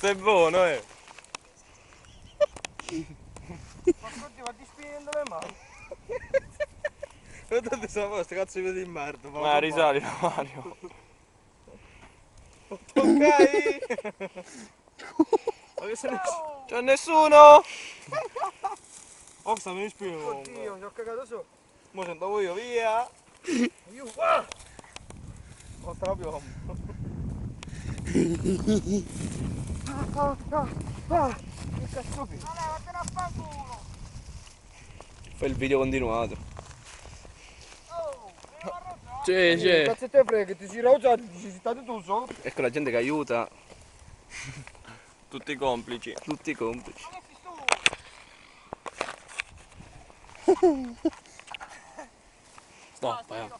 Questo è buono, Ma scusi, ma ti spiegando le mani? Non ti sono posto, cazzo di merda. Ma risali, Mario. Ok! Ma che se ne... C'è nessuno! Oh, sta mi spiego. Oddio, ci ho cagato su. Mo se andavo io, via! Io, Ho strapiombo. che cazzo fai? Allora, vattene a fanculo. Fai il video continuato. Oh, devo arrozzare. C'è, Che cazzo te frega, ti si rauzzati, ti sei stato tu sotto. Ecco la gente che aiuta. Tutti complici. Tutti complici. Ma che sei tu? Stoppa,